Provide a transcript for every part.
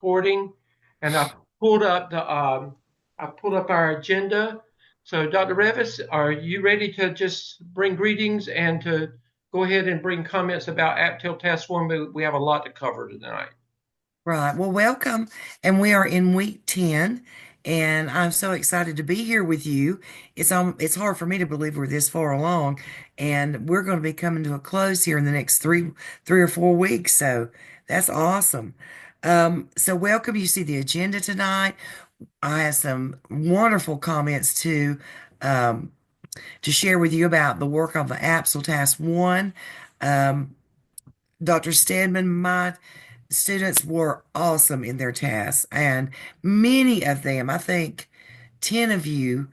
recording, and I pulled up our agenda. So, Dr. Revis, are you ready to just bring greetings and to go ahead and bring comments about AAPTEL Task 1? We have a lot to cover tonight. Right. Well, welcome. And we are in week 10, and I'm so excited to be here with you. It's hard for me to believe we're this far along, and we're going to be coming to a close here in the next three or 4 weeks. So that's awesome. So welcome. You see the agenda tonight. I have some wonderful comments to share with you about the work of the APSL Task 1. Dr. Stedman, my students were awesome in their tasks, and many of them, I think 10 of you,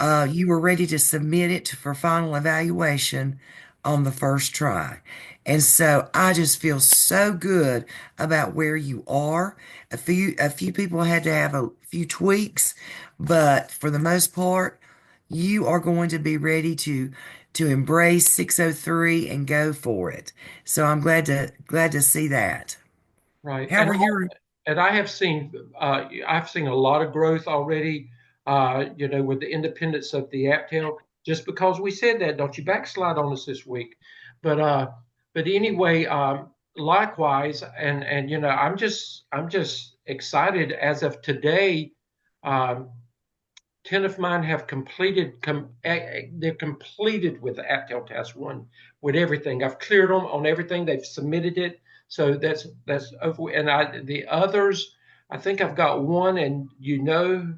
you were ready to submit it for final evaluation on the first try. And so I just feel so good about where you are. A few people had to have a few tweaks, but for the most part, you are going to be ready to embrace 603 and go for it. So I'm glad to see that. Right. How were your And I've seen a lot of growth already, with the independence of the Aptel. Just because we said that, don't you backslide on us this week. But anyway, likewise, and I'm just excited as of today. Um, 10 of mine have they're completed with the Aptel Task 1 with everything. I've cleared them on everything. They've submitted it. So that's over. And the others, I think I've got one, and you know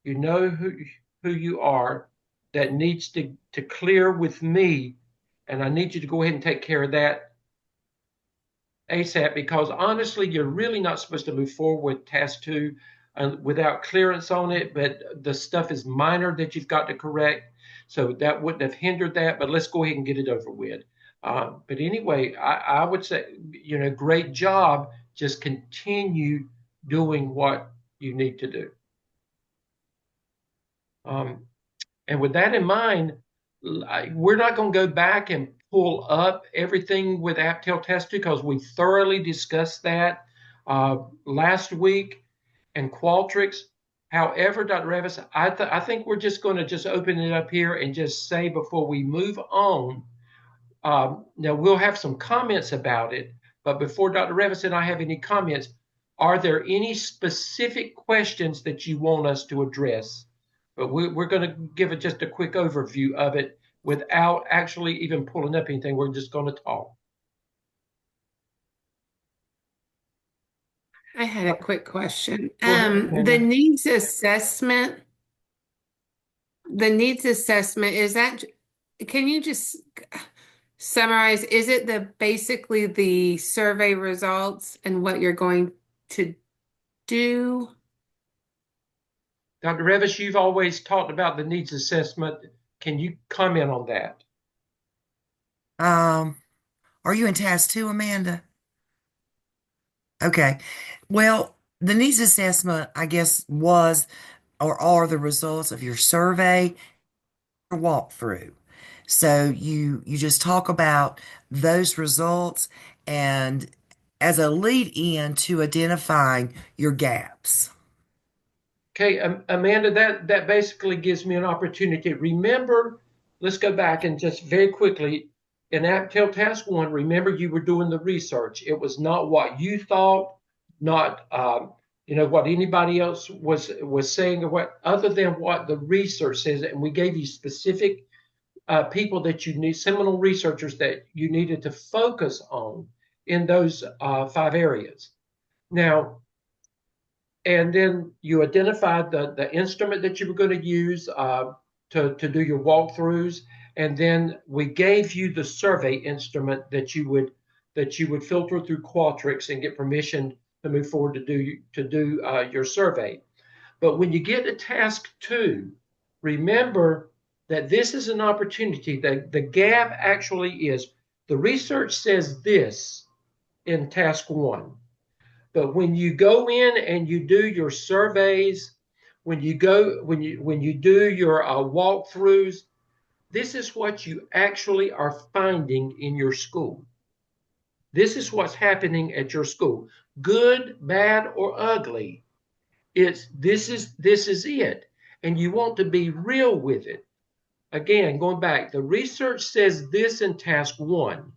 who you are that needs to clear with me, and I need you to go ahead and take care of that ASAP, because honestly, you're really not supposed to move forward with task 2 without clearance on it. But the stuff is minor that you've got to correct, so that wouldn't have hindered that. But let's go ahead and get it over with. But anyway, I would say, great job. Just continue doing what you need to do. Um, and with that in mind, we're not going to go back and pull up everything with AppTel Test because we thoroughly discussed that last week and Qualtrics. However, Dr. Revis, I think we're just going to just open it up here and just say before we move on. Now we'll have some comments about it, but before Dr. Revis and I have any comments, are there any specific questions that you want us to address? But we're going to give it just a quick overview of it without actually even pulling up anything. We're just going to talk. I had a quick question. Go ahead, Amanda. The needs assessment, is that, can you just summarize, is it basically the survey results and what you're going to do? Dr. Revis, you've always talked about the needs assessment. Can you comment on that? um are you in task 2, Amanda? Okay. Well, the needs assessment, I guess, was or are the results of your survey or walkthrough. So you just talk about those results and as a lead in to identifying your gaps. Okay, Amanda, that basically gives me an opportunity. Remember, let's go back and just very quickly in AppTel Task 1, remember you were doing the research. It was not what you thought, not what anybody else was saying, or what other than what the research says. And we gave you specific people that you need, seminal researchers that you needed to focus on in those 5 areas. Now, and then you identified the instrument that you were going to use to do your walkthroughs, and then we gave you the survey instrument that you would filter through Qualtrics and get permission to move forward to do your survey. But when you get to task 2, remember that this is an opportunity. The gap actually is the research says this in task 1. But when you go in and you do your surveys, when you do your walkthroughs, this is what you actually are finding in your school. This is what's happening at your school. good, bad, or ugly. It's this is it. And you want to be real with it. Again, going back, the research says this in task one,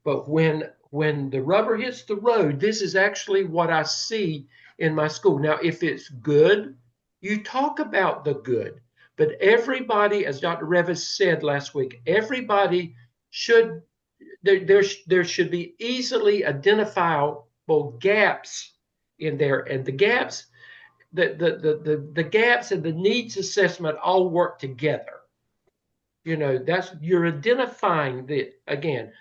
but when the rubber hits the road, this is actually what I see in my school. Now, if it's good, you talk about the good. But everybody, as Dr. Revis said last week, everybody should there should be easily identifiable gaps in there, and the gaps the gaps and the needs assessment all work together. That's you're identifying the again,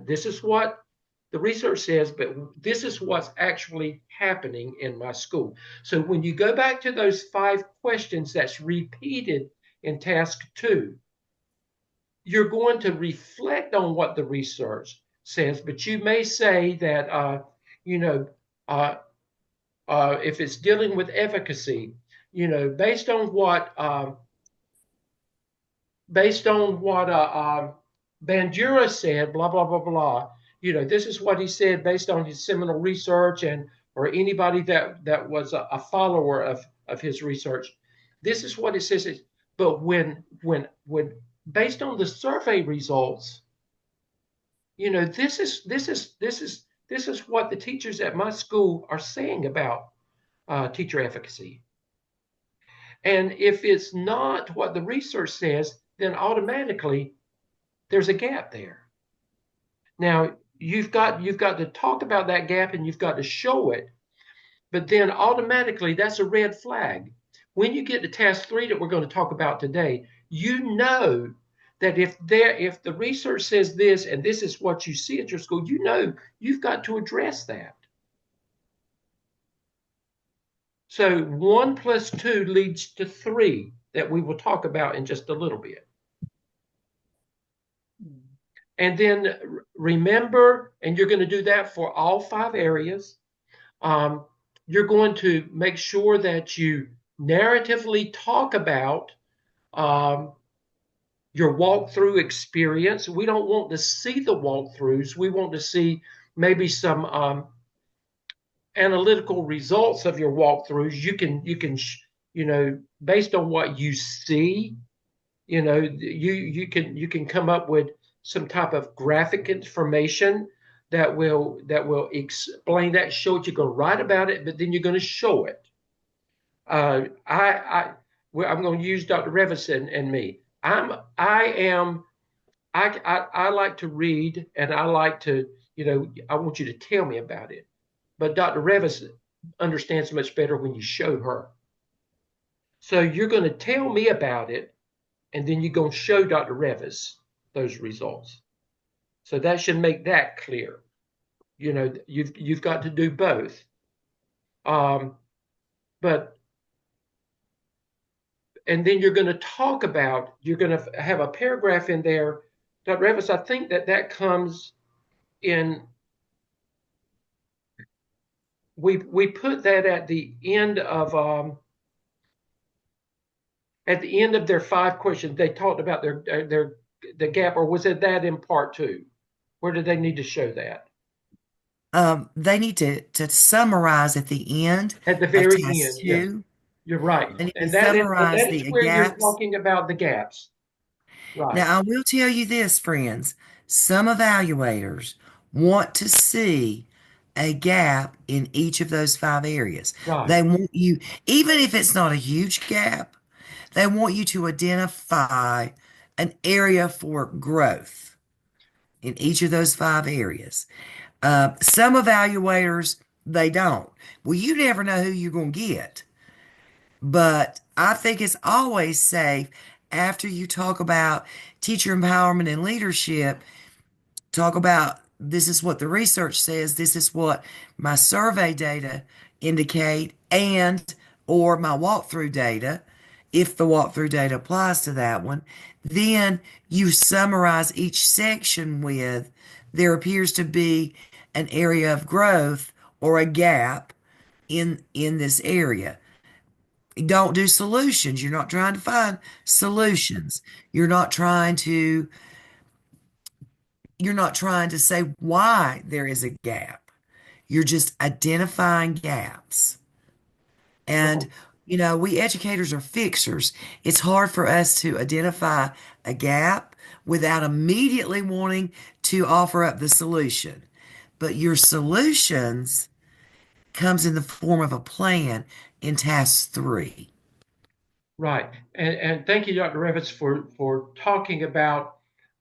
this is what the research says, but this is what's actually happening in my school. So when you go back to those 5 questions that's repeated in task 2, you're going to reflect on what the research says, but you may say that you know uh, if it's dealing with efficacy, based on what Bandura said, blah blah blah blah. This is what he said based on his seminal research, and or anybody that was a follower of his research. This is what it says. But when based on the survey results, this is what the teachers at my school are saying about teacher efficacy. And if it's not what the research says, then automatically there's a gap there. Now you've got to talk about that gap and you've got to show it, but then automatically that's a red flag. When you get to task 3 that we're going to talk about today, you know that if the research says this and this is what you see at your school, you've got to address that. So 1 plus 2 leads to 3 that we will talk about in just a little bit. And then remember, and you're going to do that for all 5 areas. You're going to make sure that you narratively talk about your walkthrough experience. We don't want to see the walkthroughs. We want to see maybe some analytical results of your walkthroughs. You can based on what you see, you can come up with some type of graphic information that will explain that, show it. You're going to write about it, but then you're going to show it. I'm going to use Dr. Revison and me. I like to read, and I like to, I want you to tell me about it. But Dr. Revis understands much better when you show her. So you're going to tell me about it, and then you're going to show Dr. Revis those results. So that should make that clear. You've got to do both. And then you're going to talk about, you're going to have a paragraph in there. Dr. Revis, I think that comes in, we put that at the end of their 5 questions. They talked about the gap, or was it that in part 2? Where do they need to show that? They need to summarize at the end At the of very task end, yeah. 2. You're right. They need to And that summarize is the where you're gaps. talking about the gaps. Right. Now, I will tell you this, friends. Some evaluators want to see a gap in each of those 5 areas. Right. They want you, even if it's not a huge gap, they want you to identify an area for growth in each of those 5 areas. Some evaluators, they don't. Well, you never know who you're going to get. But I think it's always safe after you talk about teacher empowerment and leadership, talk about this is what the research says, this is what my survey data indicate, and or my walkthrough data, if the walkthrough data applies to that one, then you summarize each section with there appears to be an area of growth or a gap in this area. Don't do solutions. You're not trying to find solutions. You're not trying to say why there is a gap. You're just identifying gaps. And, Well, we educators are fixers. It's hard for us to identify a gap without immediately wanting to offer up the solution. But your solutions comes in the form of a plan in task 3. right. And thank you, Dr. Revitz, for talking about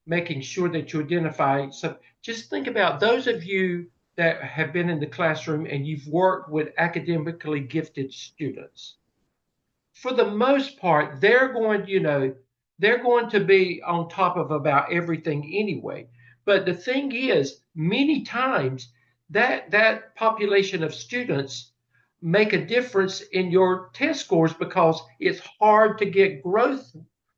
making sure that you identify. So just think about those of you that have been in the classroom and you've worked with academically gifted students. For the most part, they're going to be on top of about everything anyway. But the thing is, many times that population of students make a difference in your test scores because it's hard to get growth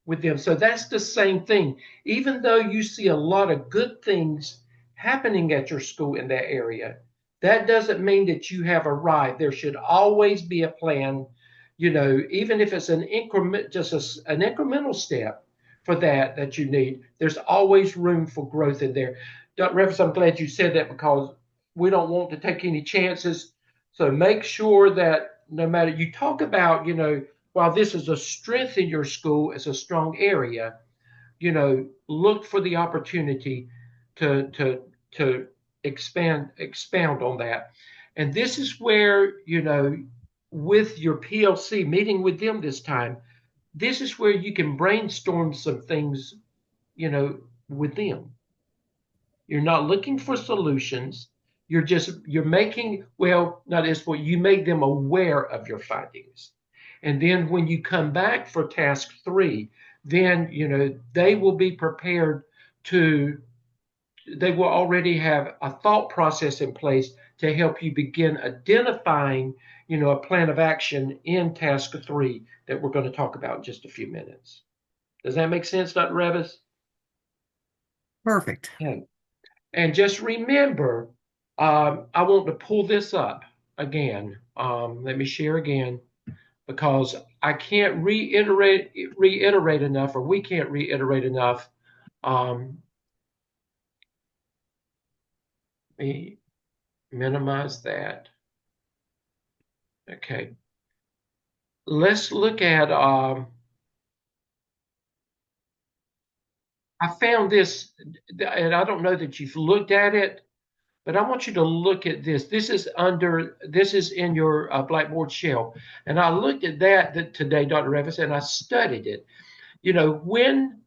with them. So that's the same thing. Even though you see a lot of good things happening at your school in that area, that doesn't mean that you have arrived. There should always be a plan, even if it's an increment, just an incremental step for that you need. There's always room for growth in there. Dr. Revis, I'm glad you said that because we don't want to take any chances. So make sure that no matter you talk about, while this is a strength in your school, it's a strong area, look for the opportunity to expound on that. And this is where, with your PLC meeting with them this time, this is where you can brainstorm some things, with them. You're not looking for solutions. You're making, well, not as well, you make them aware of your findings. And then when you come back for task 3, then, they will be prepared to, they will already have a thought process in place to help you begin identifying, a plan of action in task 3 that we're going to talk about in just a few minutes. Does that make sense, Dr. Revis? Perfect. Yeah. And just remember, I want to pull this up again. Let me share again because I can't reiterate enough, or we can't reiterate enough. Let me minimize that. Okay. Let's look at, I found this, and I don't know that you've looked at it, but I want you to look at this. This is in your Blackboard shell. And I looked at that today, Dr. Revis, and I studied it. You know, when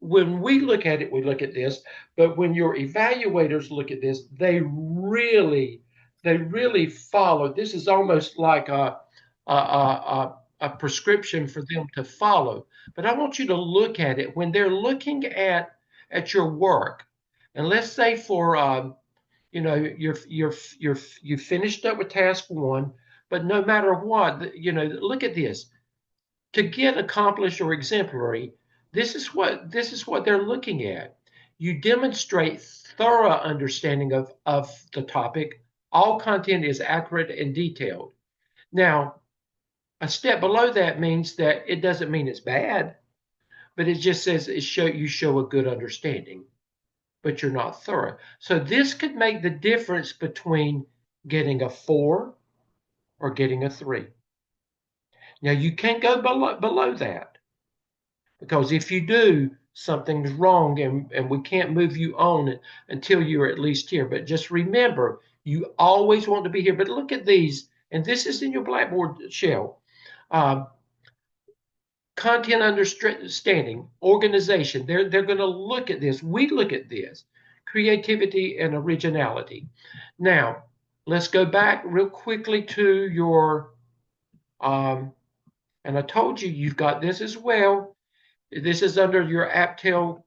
when we look at it, we look at this, but when your evaluators look at this, they really follow. This is almost like a prescription for them to follow. But I want you to look at it when they're looking at your work, and let's say for you finished up with task 1, but no matter what, look at this. To get accomplished or exemplary, this is what they're looking at. You demonstrate thorough understanding of the topic. All content is accurate and detailed. Now, a step below that means that it doesn't mean it's bad, but it just says you show a good understanding, but you're not thorough. So this could make the difference between getting a 4 or getting a 3. Now you can't go below that, because if you do, something's wrong, and we can't move you on until you're at least here. But just remember, you always want to be here. But look at these, and this is in your Blackboard shell. Content understanding, organization, they're going to look at this. We look at this, creativity and originality. Now, let's go back real quickly to your, and I told you, you've got this as well. This is under your AAPTEL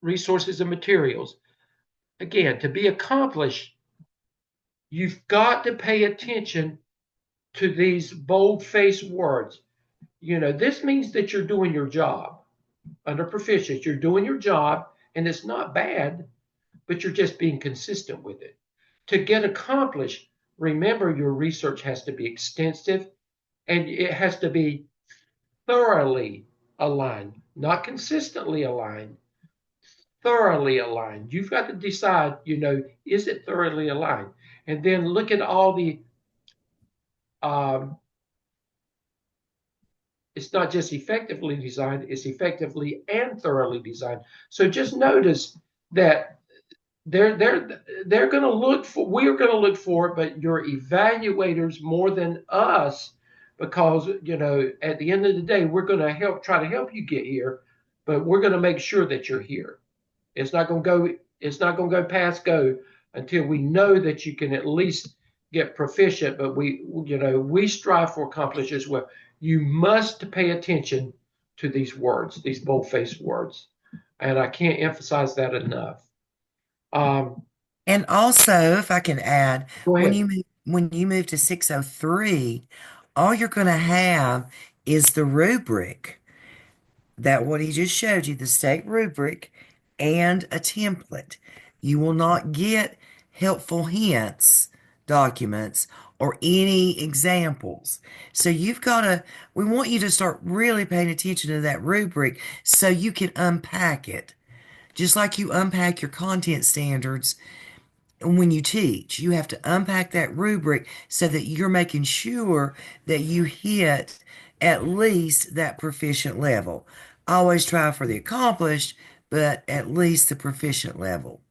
resources and materials. Again, to be accomplished, you've got to pay attention to these bold-faced words. This means that you're doing your job. Under proficient, you're doing your job, and it's not bad, but you're just being consistent with it. To get accomplished, remember your research has to be extensive, and it has to be thoroughly aligned, not consistently aligned, thoroughly aligned. You've got to decide, is it thoroughly aligned? And then look at all the, um, it's not just effectively designed, it's effectively and thoroughly designed. So just notice that they're going to look for, we're going to look for it, but your evaluators more than us, because at the end of the day we're going to try to help you get here, but we're going to make sure that you're here. It's not going to go past go until we know that you can at least get proficient, but we strive for accomplish as well. You must pay attention to these words, these bold-faced words, and I can't emphasize that enough. um, And also, if I can add, Go ahead. when you move to 603, all you're going to have is the rubric, that what he just showed you, the state rubric, and a template. You will not get helpful hints, documents, or any examples. So we want you to start really paying attention to that rubric so you can unpack it. Just like you unpack your content standards when you teach, you have to unpack that rubric so that you're making sure that you hit at least that proficient level. Always try for the accomplished, but at least the proficient level.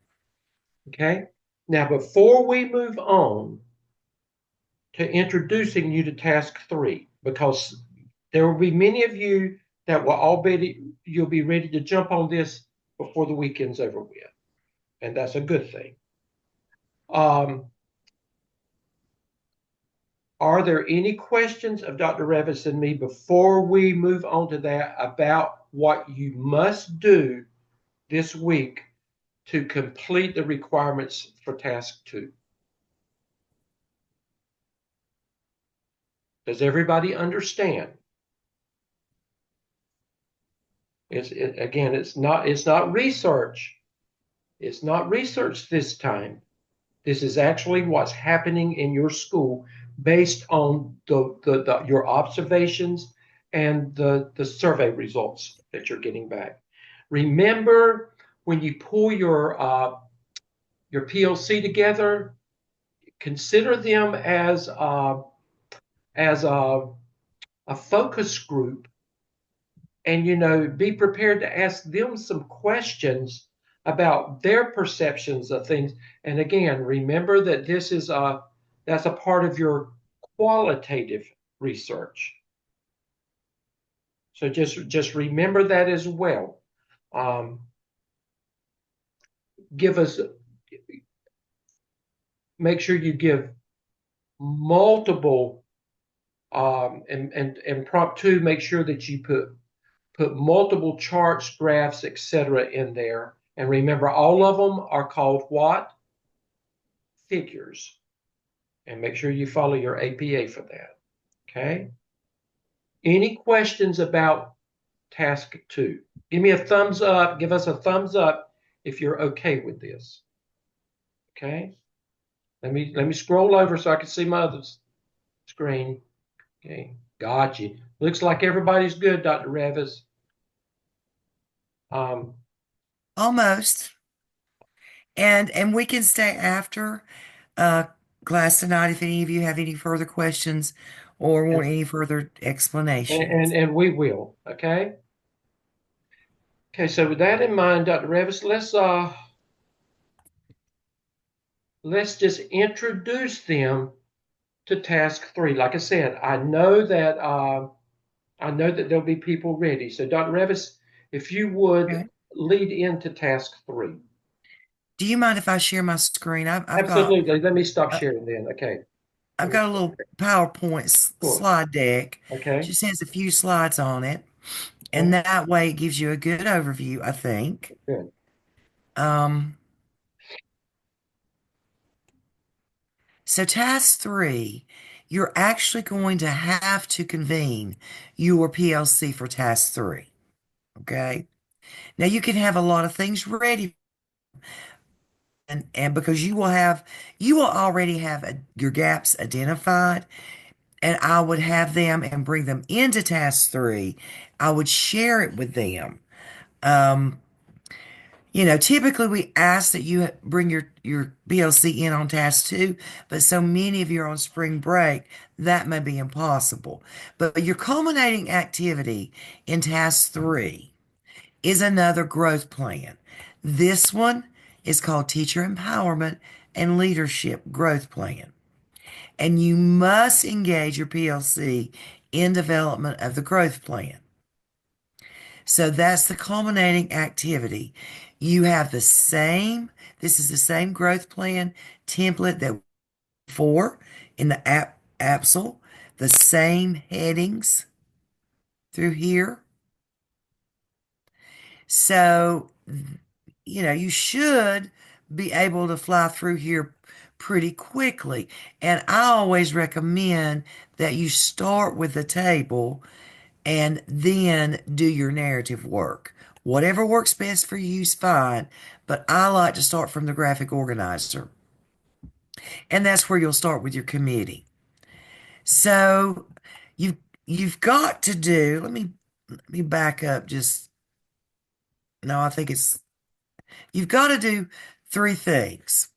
Okay. Now, before we move on to introducing you to task 3, because there will be many of you that you'll be ready to jump on this before the weekend's over with, and that's a good thing. Um, are there any questions of Dr. Revis and me before we move on to that about what you must do this week to complete the requirements for task 2? Does everybody understand? Again, it's not research. It's not research this time. This is actually what's happening in your school based on your observations and the survey results that you're getting back. Remember, when you pull your PLC together, consider them as a focus group, and be prepared to ask them some questions about their perceptions of things. And again, remember that that's a part of your qualitative research. So just remember that as well. Give us Make sure you give multiple, and prompt 2, make sure that you put multiple charts, graphs, etc. in there. And remember, all of them are called what? Figures. And make sure you follow your APA for that. Okay? Any questions about task 2? Give me a thumbs up. Give us a thumbs up if you're okay with this. Okay? Let me scroll over so I can see my other screen. Okay, got you. Looks like everybody's good, Dr. Revis. Almost. And we can stay after uh, class tonight if any of you have any further questions or want any further explanations. and we will. Okay. Okay. So with that in mind, Dr. Revis, let's just introduce them to task 3. Like I said, I know that there'll be people ready. So Dr. Revis, if you would Okay. lead into task 3. Do you mind if I share my screen? Absolutely. Let me stop Uh, sharing then. Okay. I've Let me got a stop little sharing. PowerPoint Cool. slide deck. Okay. Just has a few slides on it, and Okay. that way it gives you a good overview, I think. Good. Um, so task 3, you're actually going to have to convene your PLC for task 3. Okay. Now you can have a lot of things ready, and because you will already have your gaps identified, and I would have them and bring them into task 3. I would share it with them. Um, Typically we ask that you bring your BLC in on task 2, but so many of you are on spring break, that may be impossible. But your culminating activity in task 3 is another growth plan. This one is called Teacher Empowerment and Leadership Growth Plan. And you must engage your PLC in development of the growth plan. So that's the culminating activity. You have this is the same growth plan template that for in the APSL, the same headings through here. So, you should be able to fly through here pretty quickly. And I always recommend that you start with the table and then do your narrative work. Whatever works best for you is fine, but I like to start from the graphic organizer. And that's where you'll start with your committee. So you've you've got to do, let me back up just no, I think it's you've got to do 3 things.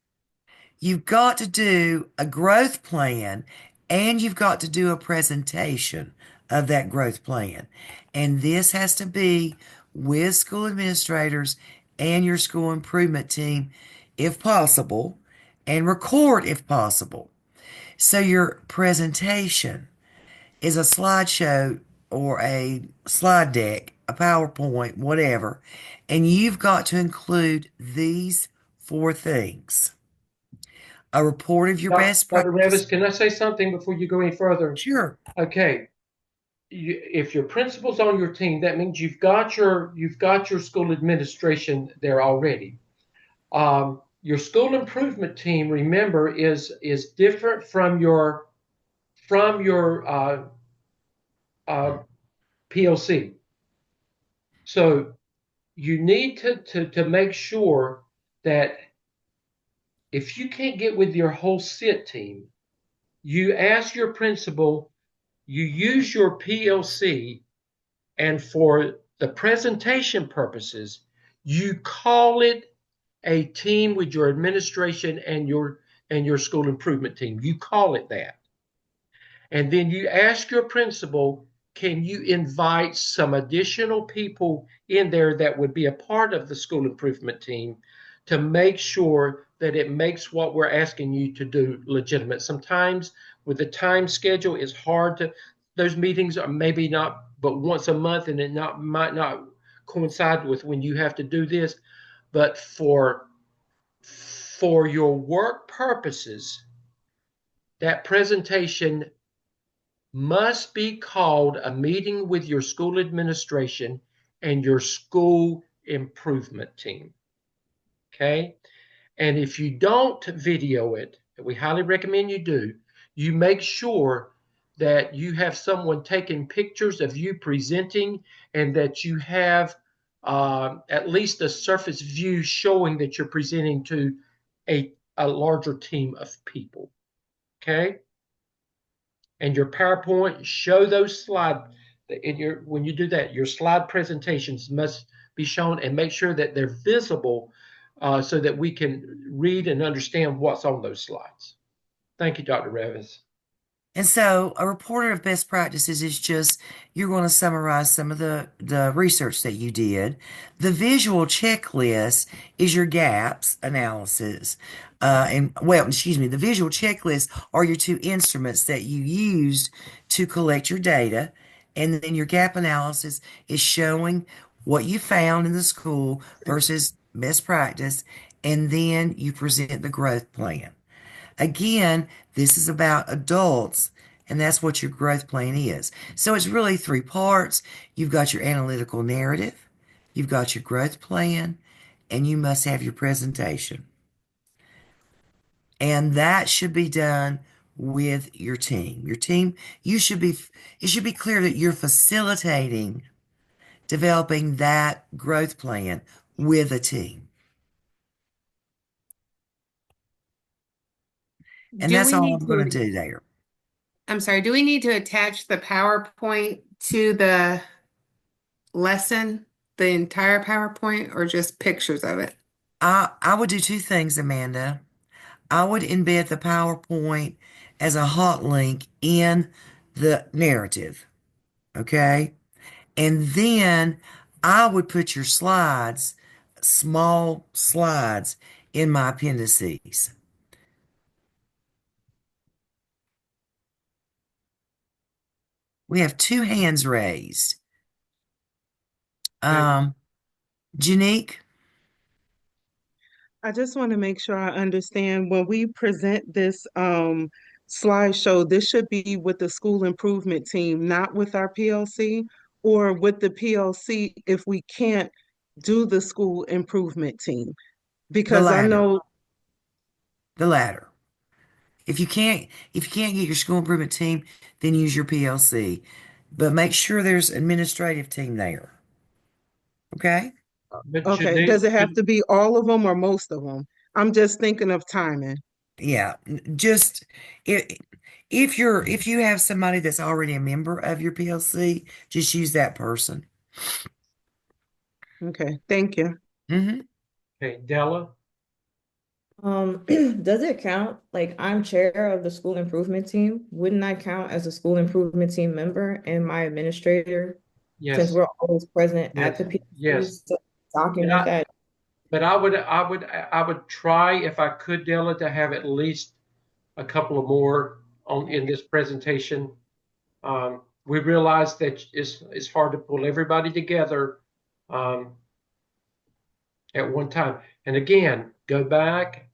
You've got to do a growth plan and you've got to do a presentation of that growth plan. And this has to be with school administrators and your school improvement team if possible, and record if possible. So your presentation is a slideshow or a slide deck, a PowerPoint, whatever, and you've got to include these 4 things: a report of your best Dr. practice. Revis, can I say something before you go any further? Sure. Okay. If your principal's on your team, that means you've got your school administration there already. Your school improvement team, remember, is different from your PLC. So you need to make sure that if you can't get with your whole SIT team, you ask your principal, you use your PLC, and for the presentation purposes, you call it a team with your administration and your school improvement team. You call it that. And then you ask your principal, can you invite some additional people in there that would be a part of the school improvement team to make sure that it makes what we're asking you to do legitimate? Sometimes with the time schedule, it's hard to, those meetings are maybe not but once a month, and it might not coincide with when you have to do this. But for your work purposes, that presentation must be called a meeting with your school administration and your school improvement team. Okay? And if you don't video it, we highly recommend you do, you make sure that you have someone taking pictures of you presenting and that you have at least a surface view showing that you're presenting to a larger team of people. Okay? And your PowerPoint, show those slides in your, when you do that, your slide presentations must be shown and make sure that they're visible so that we can read and understand what's on those slides. Thank you, Dr. Revis. And so a reporter of best practices is just, you're going to summarize some of the research that you did. The visual checklist is your gaps analysis. The visual checklist are your 2 instruments that you used to collect your data. And then your gap analysis is showing what you found in the school versus best practice. And then you present the growth plan. Again, this is about adults, and that's what your growth plan is. So it's really 3 parts. You've got your analytical narrative, you've got your growth plan, and you must have your presentation. And that should be done with your team. Your team, it should be clear that you're facilitating developing that growth plan with a team. And Do that's we all need I'm going to, to do there. I'm sorry, do we need to attach the PowerPoint to the lesson the entire PowerPoint or just pictures of it? I would do two things, Amanda. I would embed the PowerPoint as a hot link in the narrative, okay? And then I would put your slides, small slides, in my appendices. We have two hands raised. Okay. Um, Janique, I just want to make sure I understand when we present this slideshow, this should be with the school improvement team, not with our PLC, or with the PLC if we can't do the school improvement team. the Because I latter, know, the latter. If you can't get your school improvement team, then use your PLC. But make sure there's administrative team there. Okay? But okay, does it have to be all of them or most of them? I'm just thinking of timing. Yeah. Just if you have somebody that's already a member of your PLC, just use that person. Okay, thank you. Hmm. okay, Della. Does it count? Like I'm chair of the school improvement team. Wouldn't I count as a school improvement team member and my administrator since Yes, we're always present at yes, the yes. PCs to But document I, that? but I would try if I could, Della, to have at least a couple of more on in this presentation. We realize that it's hard to pull everybody together um, at one time. And again, go back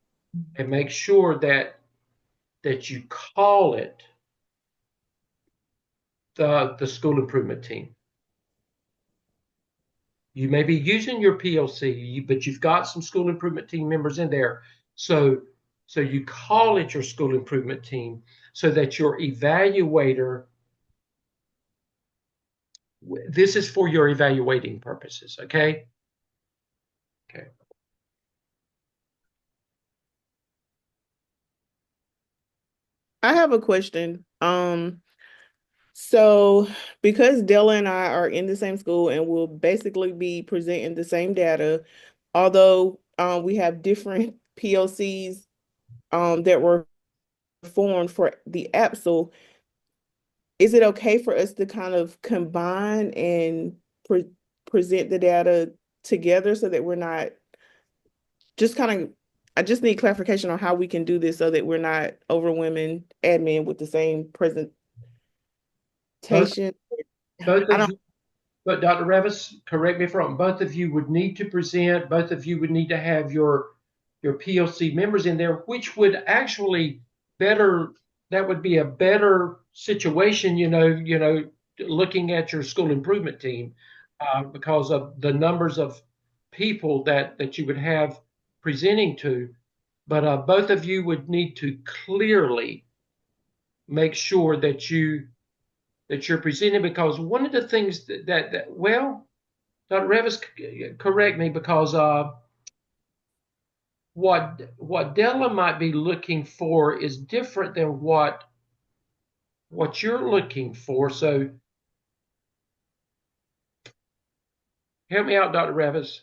and make sure that you call it the school improvement team. You may be using your PLC, but you've got some school improvement team members in there. So you call it your school improvement team so that your evaluator, this is for your evaluating purposes, okay? Okay. I have a question. So because Della and I are in the same school and will basically be presenting the same data, although we have different PLCs that were formed for the APSL, is it okay for us to kind of combine and present the data together so that we're not just kind of, I just need clarification on how we can do this so that we're not overwhelming admin with the same Both presentation. both I of don't, you, but Dr. Revis, correct me if I'm wrong, both of you would need to present, both of you would need to have your PLC members in there, which would actually better, that would be a better situation, looking at your school improvement team, because of the numbers of people that you would have presenting to. But both of you would need to clearly make sure that you're presenting, because one of the things that well, Dr. Revis, correct me, because what Della might be looking for is different than what you're looking for. So help me out, Dr. Revis.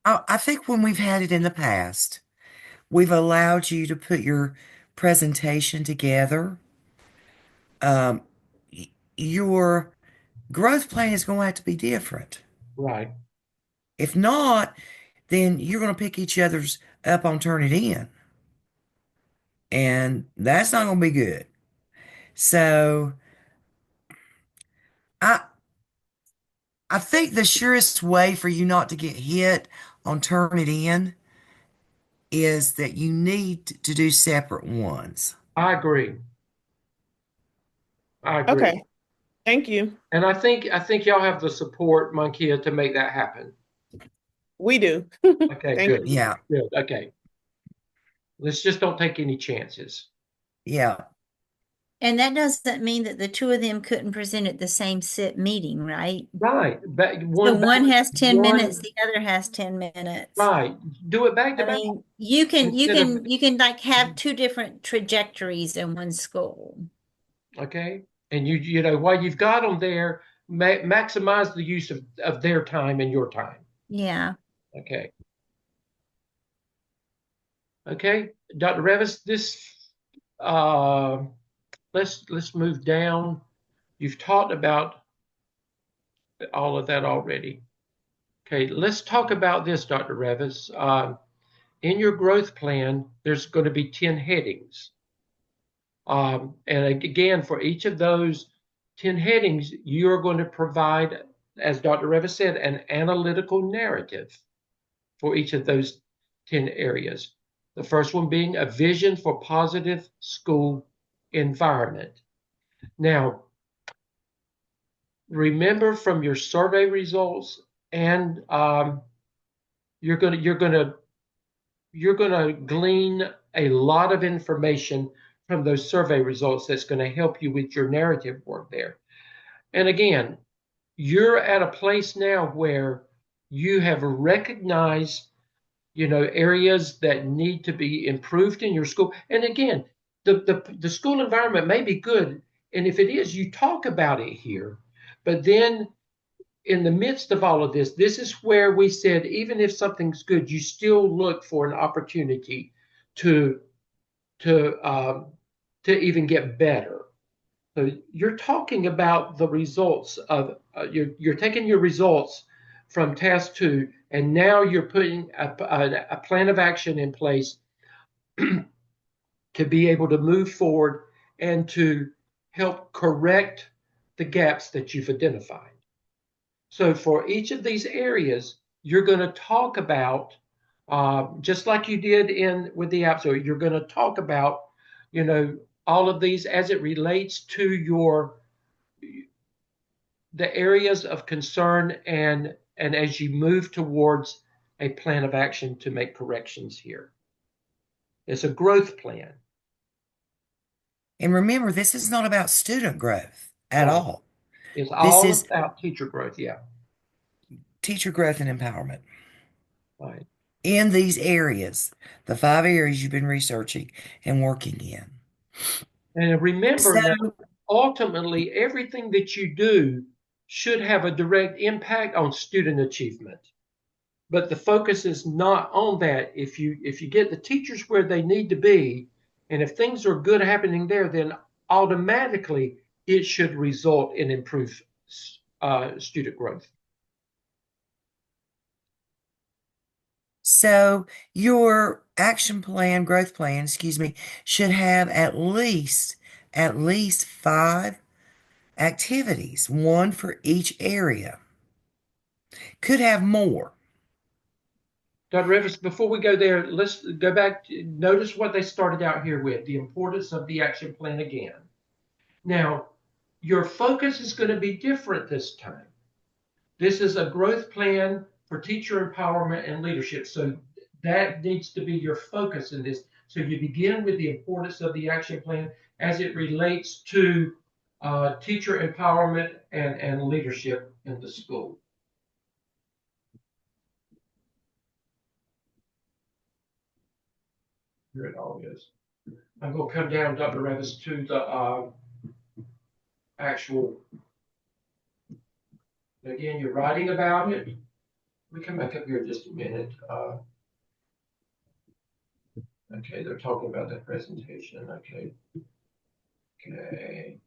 I think when we've had it in the past, we've allowed you to put your presentation together. Um, your growth plan is going to have to be different. Right. If not, then you're going to pick each other's up on Turnitin. And that's not going to be good. So I I think the surest way for you not to get hit on Turnitin is that you need to do separate ones. I agree. I agree. okay, thank you. And I think y'all have the support, Monkia, to make that happen. We do. Okay, Thank good. you. Yeah, Good. Okay. Let's just don't take any chances. yeah. And that doesn't mean that the two of them couldn't present at the same sit meeting, right? Right. So One one back, has 10 minutes, one, the other has 10 minutes. right. Do it back to I back mean, you can instead of, like have two different trajectories in one school. okay. And while you've got them there, maximize the use of their time and your time. Yeah. Okay. Okay, Dr. Revis, uh, let's move down. You've talked about all of that already. Okay, let's talk about this, Dr. Revis. In your growth plan, there's going to be 10 headings. And again, for each of those 10 headings, you're going to provide, as Dr. Revis said, an analytical narrative for each of those 10 areas. The first one being a vision for positive school environment. Now, remember from your survey results, and you're gonna glean a lot of information from those survey results that's going to help you with your narrative work there. And again, you're at a place now where you have recognized areas that need to be improved in your school. And again, the school environment may be good, and if it is, you talk about it here. But then in the midst of all of this is where we said, even if something's good, you still look for an opportunity to to um, to even get better. So you're talking about the results of you're taking your results from task 2, and now you're putting a plan of action in place to be able to move forward and to help correct the gaps that you've identified. So for each of these areas, you're going to talk about, just like you did with the app. So you're going to talk about, all of these as it relates to the areas of concern, and as you move towards a plan of action to make corrections here. It's a growth plan. And remember, this is not about student growth at Right. all. It's This all is about teacher growth. Yeah. teacher growth and empowerment Right. in these areas, the 5 areas you've been researching and working in. And remember So, now, ultimately, everything that you do should have a direct impact on student achievement. But the focus is not on that. If you get the teachers where they need to be, and if things are good happening there, then automatically it should result in improved student growth. so your action plan, growth plan, excuse me, should have at least 5 activities, one for each area. Could have more. Dr. Rivers, before we go there, let's go back. Notice what they started out here with, the importance of the action plan again. Now, your focus is going to be different this time. This is a growth plan for teacher empowerment and leadership. So that needs to be your focus in this. So you begin with the importance of the action plan as it relates to teacher empowerment and leadership in the school. Here it all is. I'm going to come down, Dr. Revis, to the actual. Again, you're writing about it. We come back up here just a minute. Okay, they're talking about that presentation. Okay. Okay.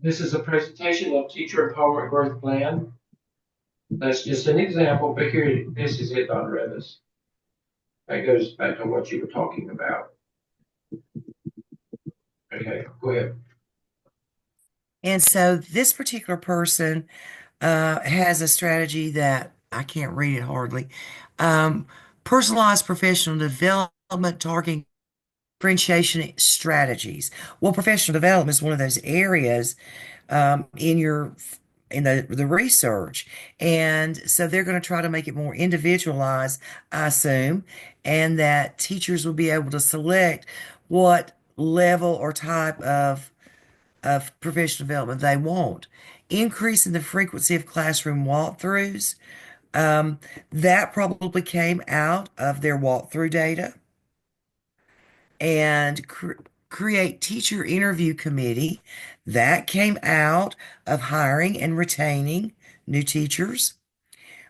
This is a presentation of Teacher Empowerment Growth Plan. That's just an example, but here, this is it, Dr. Revis. That goes back to what you were talking about. Okay, go ahead. And so this particular person has a strategy that I can't read it hardly. Personalized professional development targeting differentiation strategies. Well, professional development is one of those areas in the research. And so they're going to try to make it more individualized, I assume, and that teachers will be able to select what level or type of professional development they want. Increasing the frequency of classroom walkthroughs. That probably came out of their walkthrough data. And create teacher interview committee. That came out of hiring and retaining new teachers.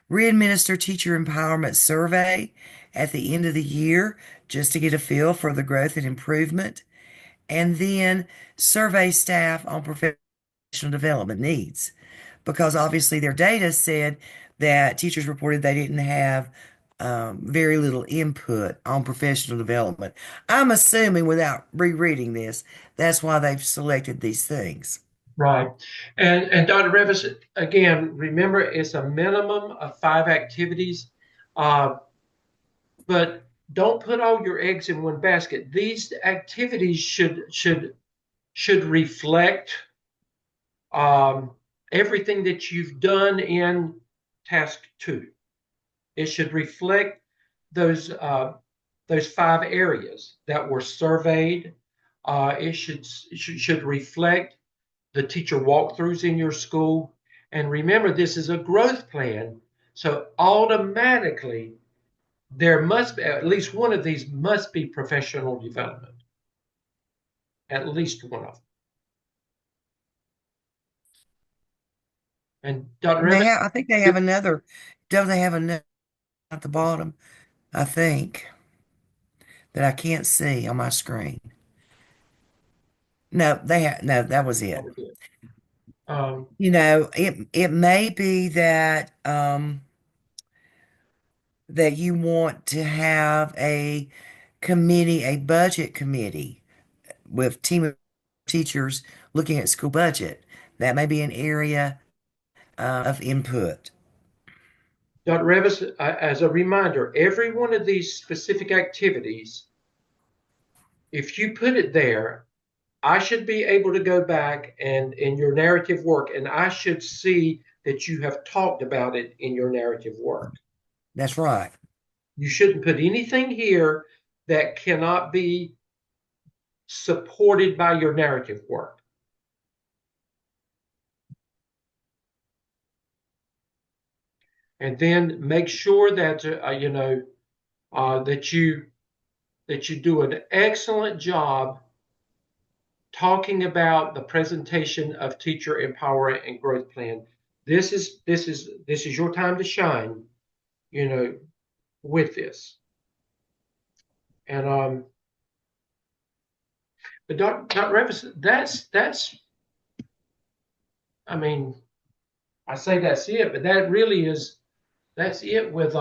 Re-administer teacher empowerment survey at the end of the year just to get a feel for the growth and improvement. And then survey staff on professional development needs, because obviously their data said that teachers reported they didn't have very little input on professional development. I'm assuming, without rereading this, that's why they've selected these things. Right. And Dr. Revis, again, remember it's a minimum of 5 activities, but don't put all your eggs in one basket. These activities should reflect everything that you've done in task 2. It should reflect those 5 areas that were surveyed. It should reflect the teacher walkthroughs in your school. And remember, this is a growth plan. So automatically, there must be, at least one of these must be professional development. At least one of them. And Dr. And Revis, I think they have another. Don't they have another at the bottom? I think that I can't see on my screen. No, no. That was it. um, It may be that that you want to have a committee, a budget committee with team of teachers looking at school budget. That may be an area of input. Dr. Revis, as a reminder, every one of these specific activities, if you put it there, I should be able to go back and in your narrative work, and I should see that you have talked about it in your narrative work. That's right. You shouldn't put anything here that cannot be supported by your narrative work. And then make sure that that you do an excellent job talking about the presentation of teacher empowerment and growth plan. This is your time to shine, with this. And but Dr. Revis, that's I mean, I say that's it, but that really that's it with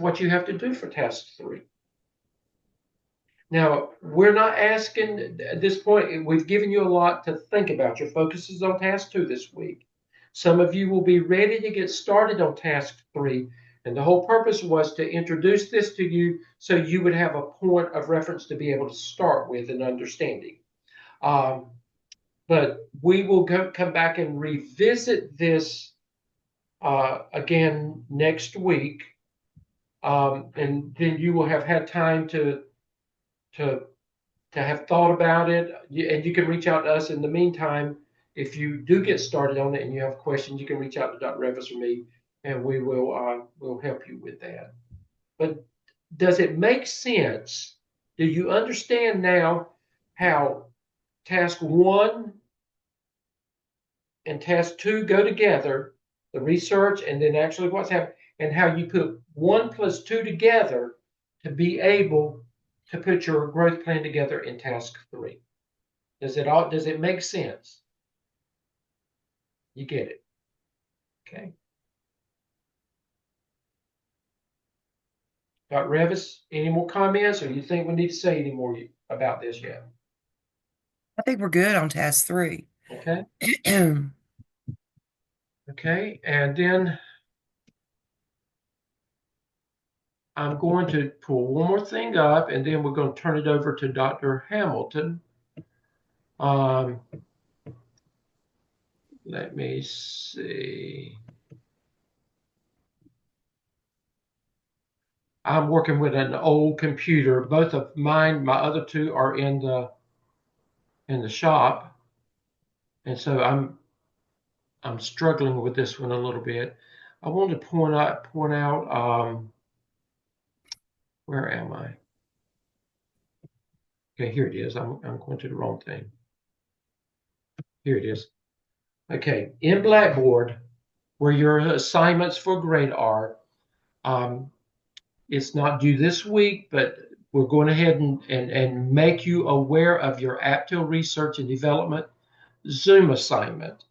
what you have to do for task 3. Now, we're not asking at this point, we've given you a lot to think about. Your focus is on task 2 this week. Some of you will be ready to get started on task 3. And the whole purpose was to introduce this to you so you would have a point of reference to be able to start with and understanding. But we will come back and revisit this again next week. And then you will have had time to have thought about it, and you can reach out to us in the meantime. If you do get started on it and you have questions, you can reach out to Dr. Revis or me, and we will we'll help you with that. But does it make sense? Do you understand now how task 1 and task 2 go together, the research and then actually what's happening, and how you put 1 plus 2 together to be able to put your growth plan together in task 3? Does it make sense? You get it. Okay. Dr. Revis, any more comments, or you think we need to say any more about this yet? I think we're good on task 3. Okay. Okay, and then I'm going to pull one more thing up, and then we're going to turn it over to Dr. Hamilton. Let me see. I'm working with an old computer. Both of mine, my other 2 are in the shop, and so I'm struggling with this one a little bit. I want to point out. Where am I? Okay, here it is. I'm going to the wrong thing. Here it is. Okay, in Blackboard, where your assignments for grade are, it's not due this week, but we're going ahead and make you aware of your AAPTEL Research and Development Zoom assignment.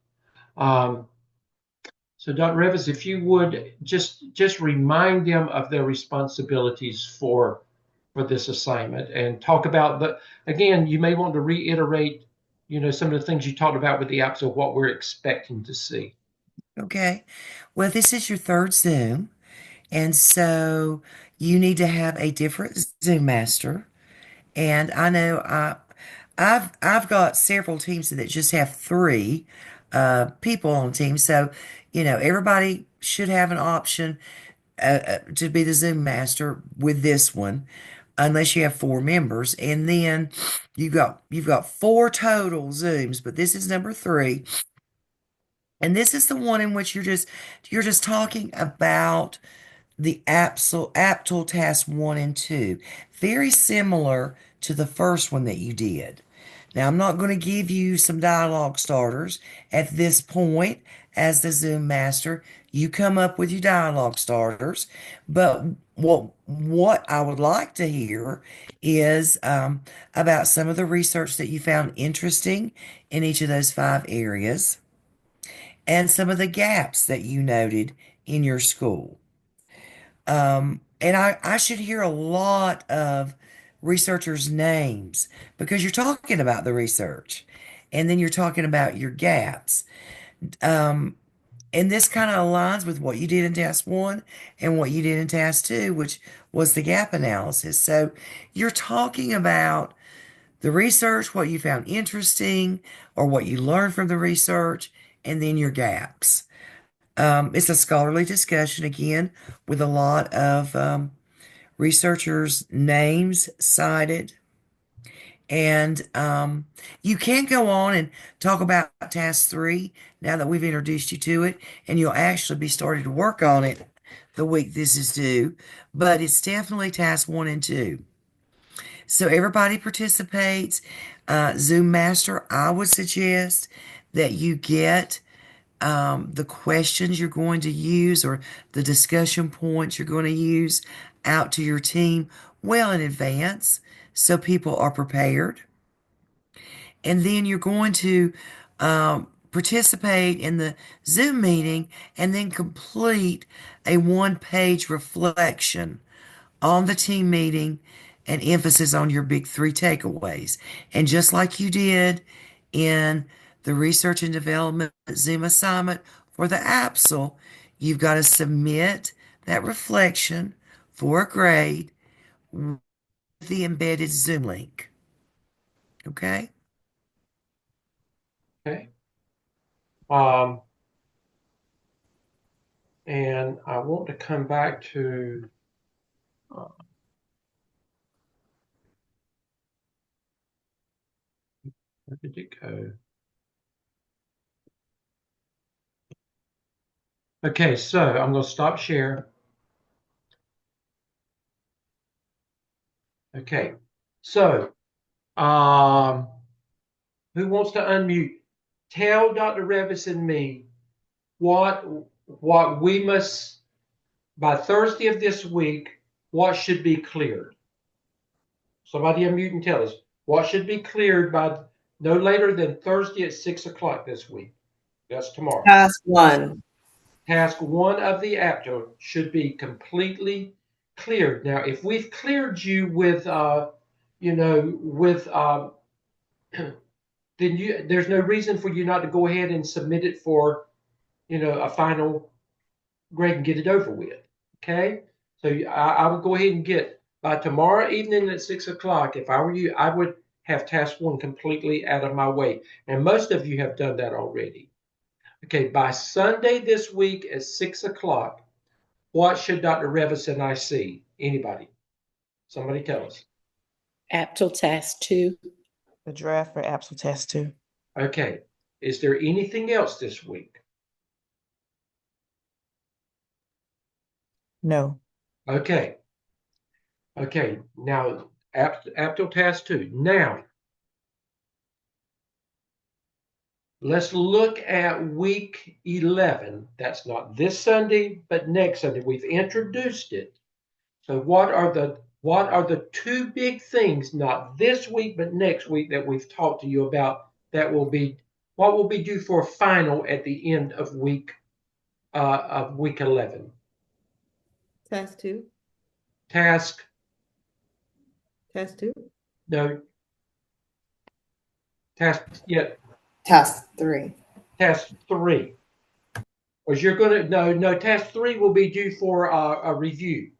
So Dr. Revis, if you would just remind them of their responsibilities for this assignment and talk about again, you may want to reiterate, some of the things you talked about with the apps of what we're expecting to see. Okay. Well, this is your third Zoom, and so you need to have a different Zoom master. And I know I've got several teams that just have three people on team. So, everybody should have an option to be the Zoom master with this one, unless you have four members. And then you've got four total Zooms, but this is number three. And this is the one in which you're just talking about the AAPTEL Task 1 and 2. Very similar to the first one that you did. Now, I'm not going to give you some dialogue starters at this point as the Zoom master. You come up with your dialogue starters. But what I would like to hear is about some of the research that you found interesting in each of those five areas and some of the gaps that you noted in your school. And I should hear a lot of researchers' names because you're talking about the research and then you're talking about your gaps. And this kind of aligns with what you did in task one and what you did in task two, which was the gap analysis. So you're talking about the research, what you found interesting or what you learned from the research, and then your gaps. It's a scholarly discussion again with a lot of researchers' names cited. And you can go on and talk about task three now that we've introduced you to it, and you'll actually be starting to work on it the week this is due. But it's definitely task one and two. So everybody participates. Zoom Master, I would suggest that you get the questions you're going to use or the discussion points you're going to use out to your team well in advance so people are prepared. And then you're going to participate in the Zoom meeting and then complete a one-page reflection on the team meeting and emphasis on your big three takeaways. And just like you did in the research and development Zoom assignment for the APSL, you've got to submit that reflection for a grade with the embedded Zoom link. Okay? Okay. And I want to come back to where did it go? Okay, so I'm going to stop share. Okay, so who wants to unmute? Tell Dr. Revis and me what we must, by Thursday of this week, what should be cleared. Somebody unmute and tell us what should be cleared by no later than Thursday at 6 o'clock this week. That's tomorrow. Task 1. Task 1 of the APTEL should be completely cleared. Now, if we've cleared you with, then there's no reason for you not to go ahead and submit it for, a final grade and get it over with. Okay, so I would go ahead and get by tomorrow evening at 6 o'clock. If I were you, I would have task 1 completely out of my way, and most of you have done that already. Okay, by Sunday this week at 6 o'clock, what should Dr. Revis and I see? Anybody? Somebody tell us. AAPTEL Task 2. The draft for AAPTEL Task 2. Okay, is there anything else this week? No. Okay. Okay, now AAPTEL Task 2. Now, let's look at week 11. That's not this Sunday, but next Sunday. We've introduced it. So what are the two big things, not this week, but next week, that we've talked to you about that will be what will be due for final at the end of week 11? Task 2. Task, Task 2. no, task, yeah, Task 3. task 3. Because you're going to, no, task 3 will be due for a review.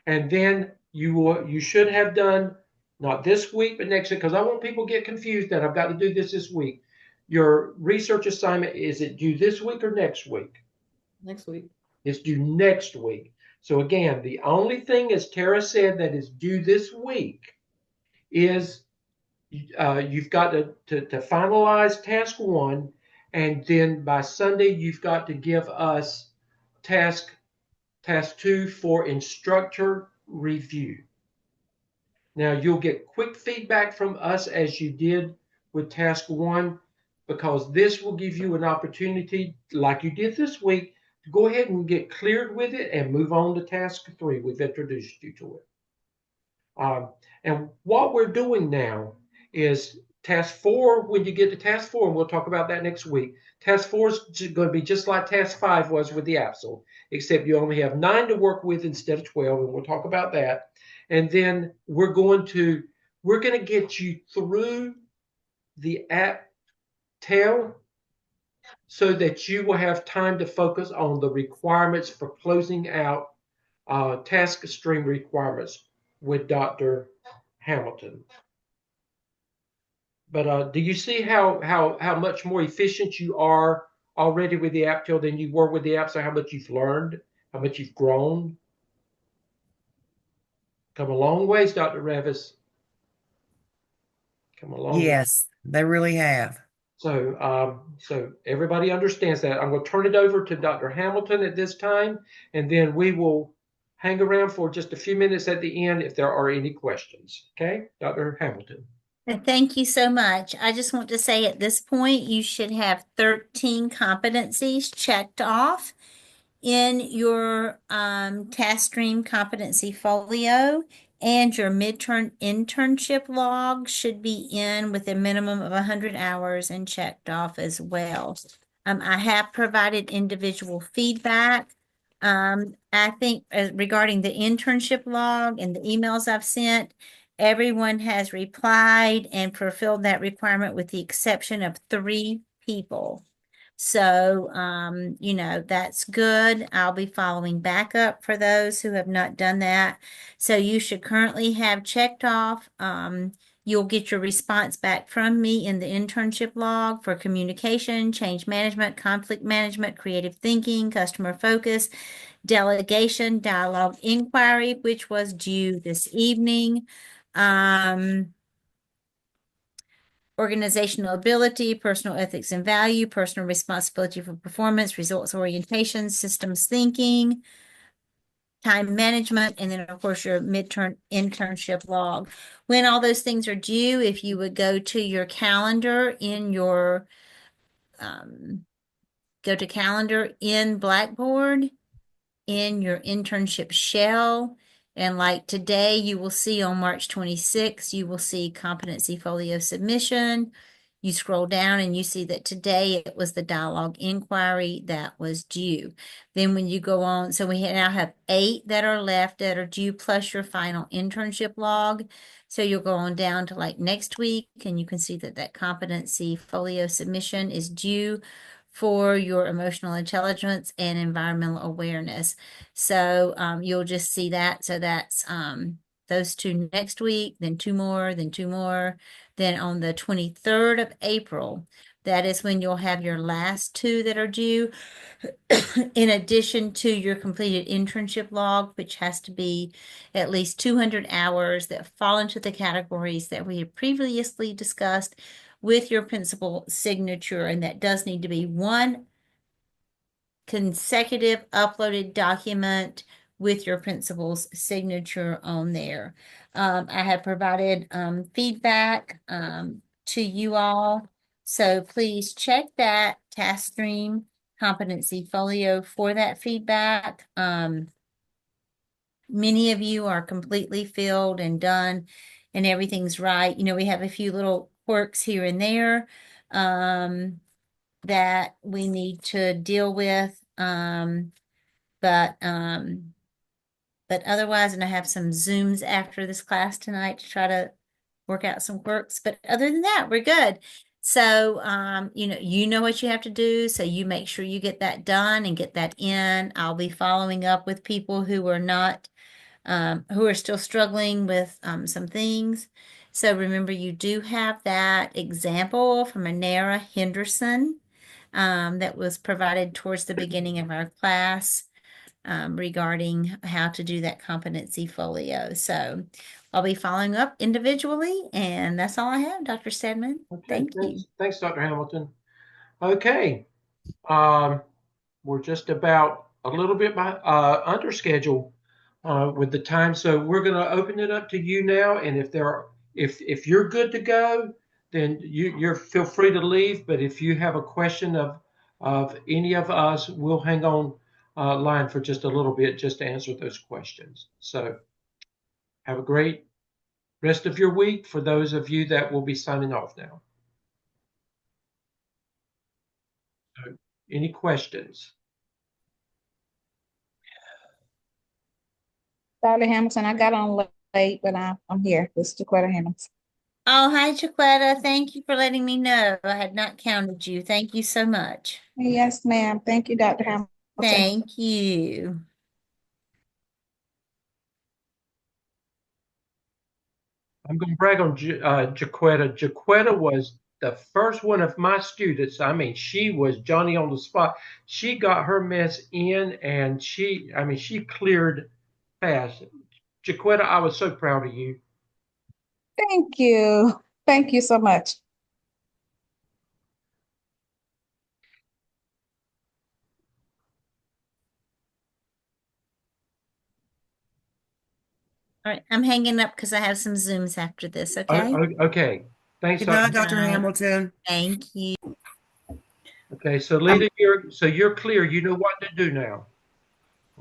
And then you should have done, not this week, but next week, because I want people to get confused that I've got to do this week. Your research assignment, is it due this week or next week? Next week. It's due next week. So again, the only thing, as Tara said, that is due this week is you've got to finalize task 1, and then by Sunday you've got to give us task 2 for instructor review. Now you'll get quick feedback from us as you did with task 1, because this will give you an opportunity, like you did this week, to go ahead and get cleared with it and move on to task 3. We've introduced you to it. And what we're doing now is task 4. When you get to task 4, and we'll talk about that next week, task 4 is going to be just like task 5 was with the APSL, except you only have 9 to work with instead of 12, and we'll talk about that. And then we're going to get you through the AAPTEL so that you will have time to focus on the requirements for closing out task stream requirements with Dr. Hamilton. But do you see how much more efficient you are already with the AAPTEL than you were with the APSL? How much you've learned, how much you've grown? Come a long ways, Dr. Revis. Come a long way. Yes, they really have. So everybody understands that. I'm going to turn it over to Dr. Hamilton at this time, and then we will hang around for just a few minutes at the end if there are any questions. Okay, Dr. Hamilton. Thank you so much. I just want to say at this point, you should have 13 competencies checked off in your task stream competency folio, and your midterm internship log should be in with a minimum of 100 hours and checked off as well. I have provided individual feedback. I think regarding the internship log and the emails I've sent, everyone has replied and fulfilled that requirement with the exception of 3 people. So, that's good. I'll be following back up for those who have not done that. So you should currently have checked off. You'll get your response back from me in the internship log for communication, change management, conflict management, creative thinking, customer focus, delegation, dialogue inquiry, which was due this evening. Organizational ability, personal ethics and value, personal responsibility for performance, results orientation, systems thinking, time management, and then of course your midterm internship log. When all those things are due, if you would go to your calendar in your, go to calendar in Blackboard, in your internship shell. And like today, you will see on March 26th, you will see competency folio submission. You scroll down and you see that today it was the dialogue inquiry that was due. Then when you go on, so we now have 8 that are left that are due plus your final internship log. So you'll go on down to like next week and you can see that that competency folio submission is due for your emotional intelligence and environmental awareness. So you'll just see that. So that's those 2 next week, then 2 more, then 2 more. Then on the 23rd of April, that is when you'll have your last 2 that are due, in addition to your completed internship log, which has to be at least 200 hours that fall into the categories that we have previously discussed with your principal signature, and that does need to be one consecutive uploaded document with your principal's signature on there. I have provided feedback to you all. So please check that task stream competency folio for that feedback. Many of you are completely filled and done and everything's right. We have a few little quirks here and there that we need to deal with. But otherwise, and I have some Zooms after this class tonight to try to work out some quirks. But other than that, we're good. So, you know what you have to do. So you make sure you get that done and get that in. I'll be following up with people who are not, who are still struggling with some things. So remember, you do have that example from Anara Henderson that was provided towards the beginning of our class regarding how to do that competency folio. So I'll be following up individually, and that's all I have, Dr. Stedman. Okay, Thank you. Thanks, Dr. Hamilton. Okay. We're just about a little bit under schedule with the time, so we're going to open it up to you now. And if you're good to go, then you're feel free to leave. But if you have a question of any of us, we'll hang on line for just a little bit just to answer those questions. So have a great rest of your week for those of you that will be signing off now. So, any questions? Dr. Hamilton, I got on late, but I'm here. This is Jaquetta Hamilton. Oh, hi, Chiquetta. Thank you for letting me know. I had not counted you. Thank you so much. Yes, ma'am. Thank you, Dr. Hamilton. Thank you. I'm going to brag on Jaquetta. Jaquetta was the first one of my students. I mean, she was Johnny on the spot. She got her mess in, and she cleared fast. Jaquetta, I was so proud of you. Thank you. Thank you so much. All right, I'm hanging up because I have some Zooms after this, okay? Okay. Thanks, Good night, Dr. Dr. Hamilton. Thank you. Okay, so Lita, you're clear. You know what to do now.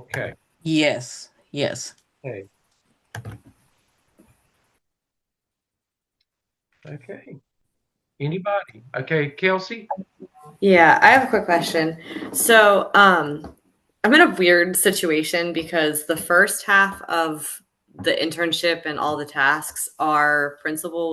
Okay. Yes. Okay. Okay. Anybody? Okay, Kelsey? Yeah, I have a quick question. So, I'm in a weird situation because the first half of the internship and all the tasks, our principal was